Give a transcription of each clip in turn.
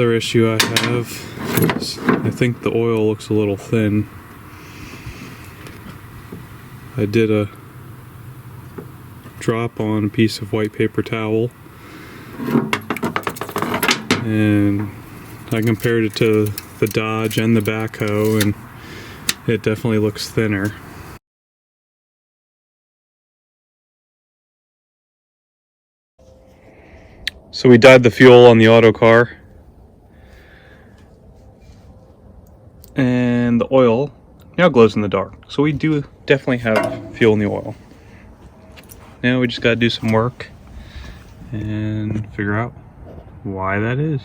Other issue I have is I think the oil looks a little thin. I did a drop on a piece of white paper towel and I compared it to the Dodge and the backhoe, and it definitely looks thinner. So we dyed the fuel on the Autocar, and the oil now glows in the dark. So we do definitely have fuel in the oil. Now we just gotta do some work and figure out why that is.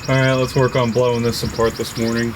Alright, let's work on blowing this apart this morning.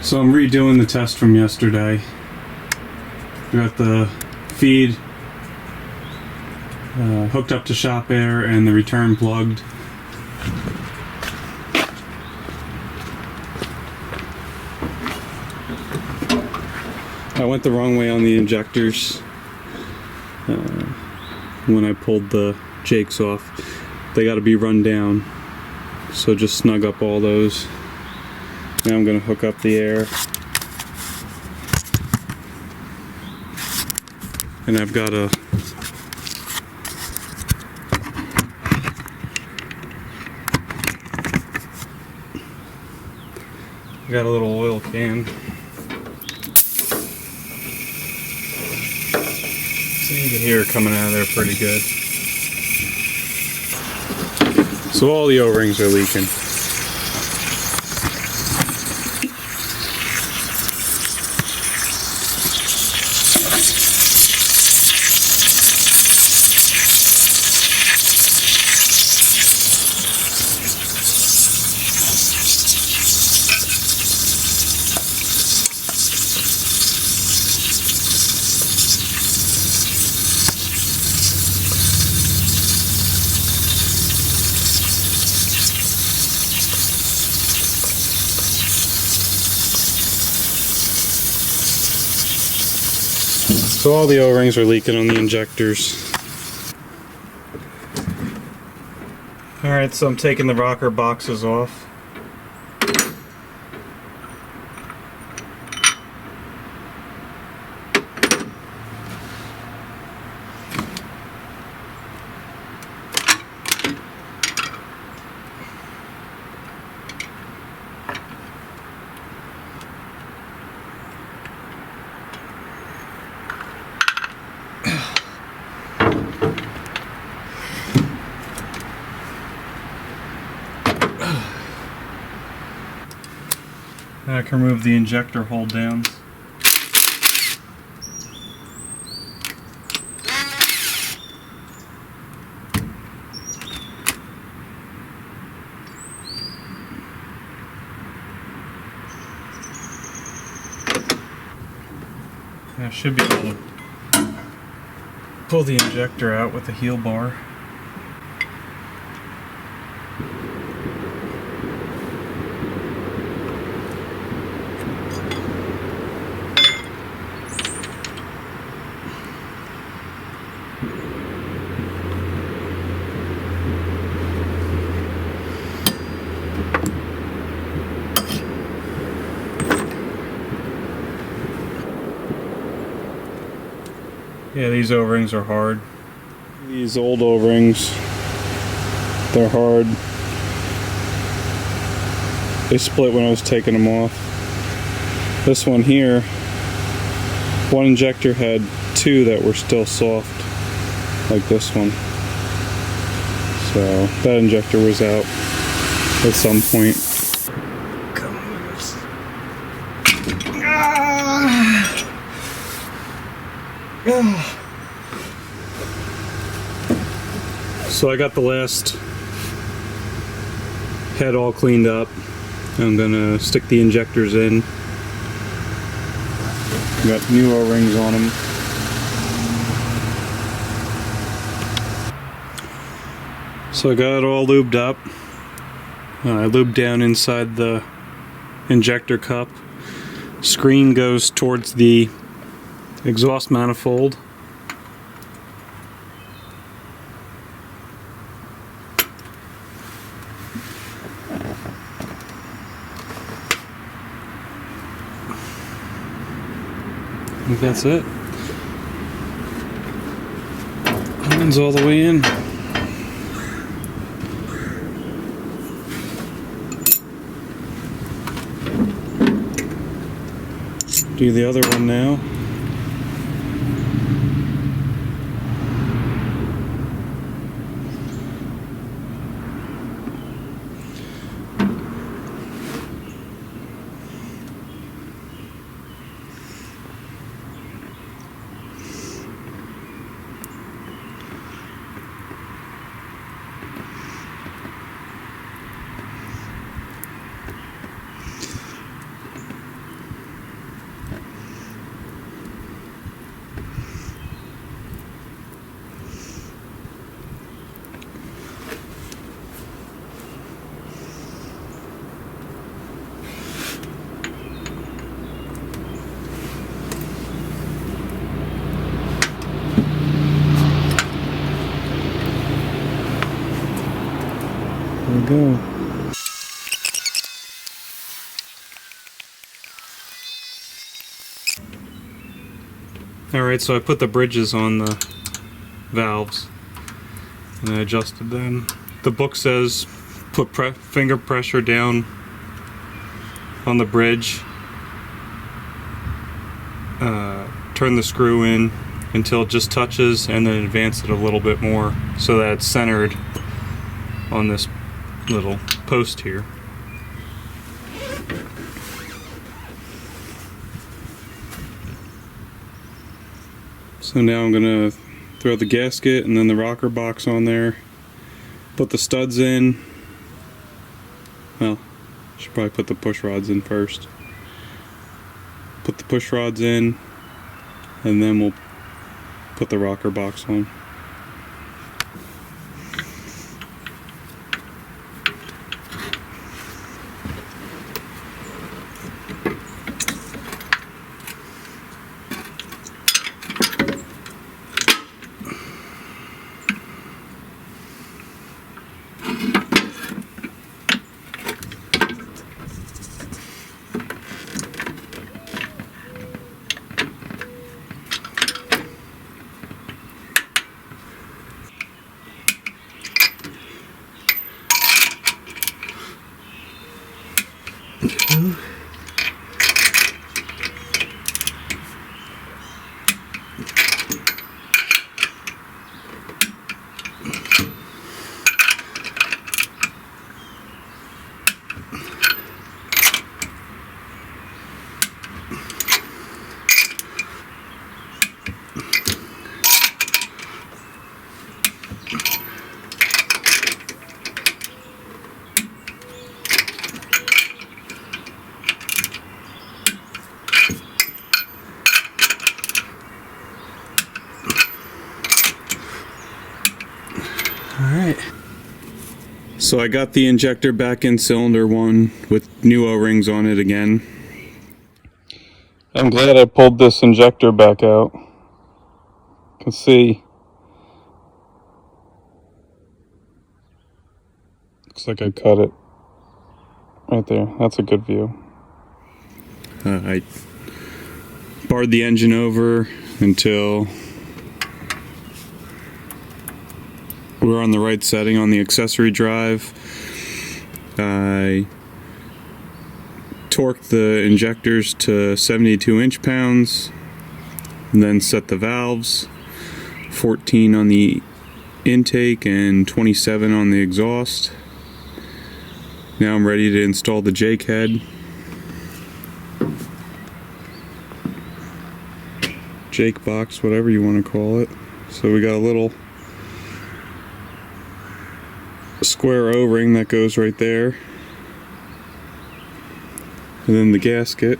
So I'm redoing the test from yesterday. We got the feed hooked up to shop air and the return plugged. I went the wrong way on the injectors when I pulled the jakes off. They got to be run down, so just snug up all those. Now I'm going to hook up the air, and I've got a little oil can. So you can hear it coming out of there pretty good. So all the O-rings are leaking. So all the O-rings are leaking on the injectors. Alright, so I'm taking the rocker boxes off. I can remove the injector hold downs. I should be able to pull the injector out with the heel bar. Yeah, these O-rings are hard. These old O-rings, they're hard. They split when I was taking them off. This one here, one injector had two that were still soft, like this one. So that injector was out at some point. So I got the last head all cleaned up. I'm gonna stick the injectors in. Got new O-rings on them. So I got it all lubed up. I lubed down inside the injector cup. Screen goes towards the exhaust manifold. I think that's it. Mine's all the way in. Do the other one now. There we go. Alright, so I put the bridges on the valves and I adjusted them. The book says put finger pressure down on the bridge, turn the screw in until it just touches, and then advance it a little bit more so that it's centered on this little post here. So now I'm gonna throw the gasket and then the rocker box on there, put the studs in. Well, should probably put the push rods in first. Put the push rods in, and then we'll put the rocker box on. Alright, so I got the injector back in cylinder 1 with new O-rings on it again. I'm glad I pulled this injector back out. You can see, looks like I cut it right there. That's a good view. I barred the engine over until we're on the right setting on the accessory drive. I torqued the injectors to 72 inch-pounds, and then set the valves, 14 on the intake and 27 on the exhaust. Now I'm ready to install the Jake head. Jake box, whatever you want to call it. So we got a little square O-ring that goes right there. And then the gasket.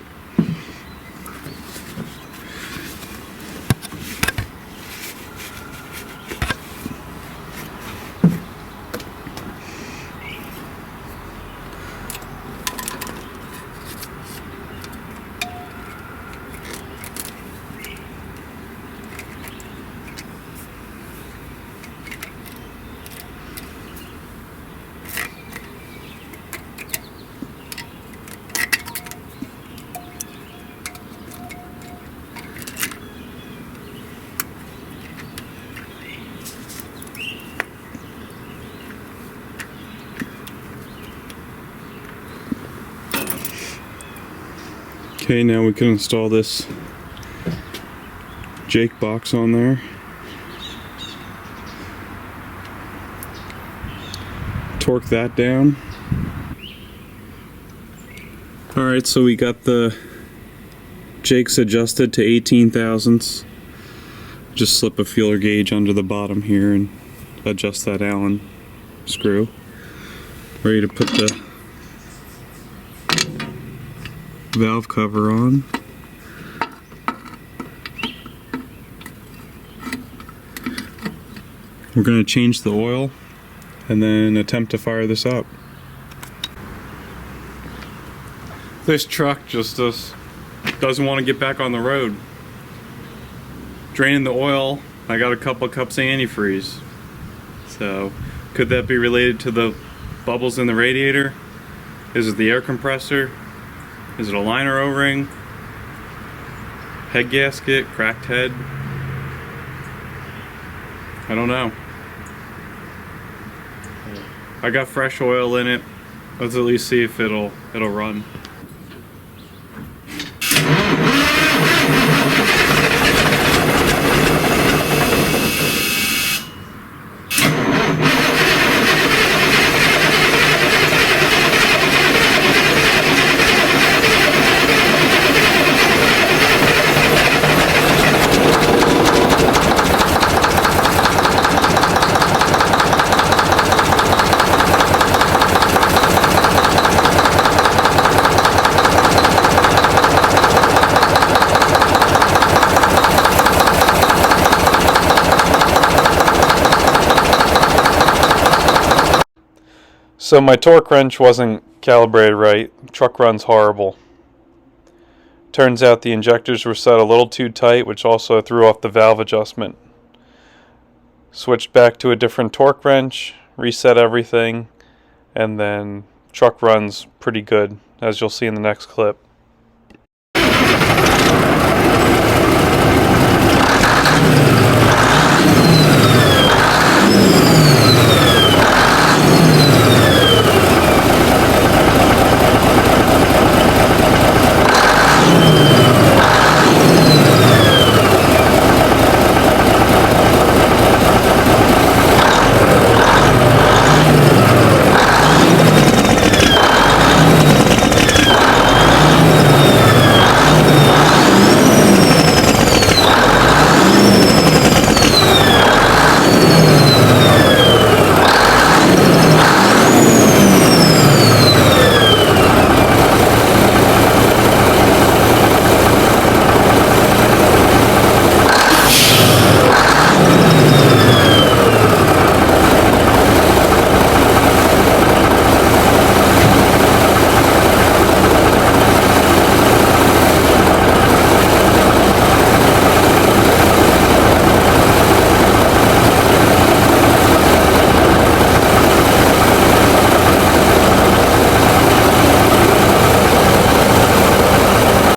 Okay, now we can install this Jake box on there. Torque that down. Alright, so we got the Jakes adjusted to 18 thousandths. Just slip a feeler gauge under the bottom here and adjust that Allen screw. Ready to put the valve cover on. We're going to change the oil and then attempt to fire this up. This truck just doesn't want to get back on the road. Draining the oil, I got a couple cups of antifreeze. So, could that be related to the bubbles in the radiator? Is it the air compressor? Is it a liner O-ring? Head gasket? Cracked head? I don't know. I got fresh oil in it. Let's at least see if it'll run. So my torque wrench wasn't calibrated right. The truck runs horrible. Turns out the injectors were set a little too tight, which also threw off the valve adjustment. Switched back to a different torque wrench, reset everything, and then truck runs pretty good, as you'll see in the next clip.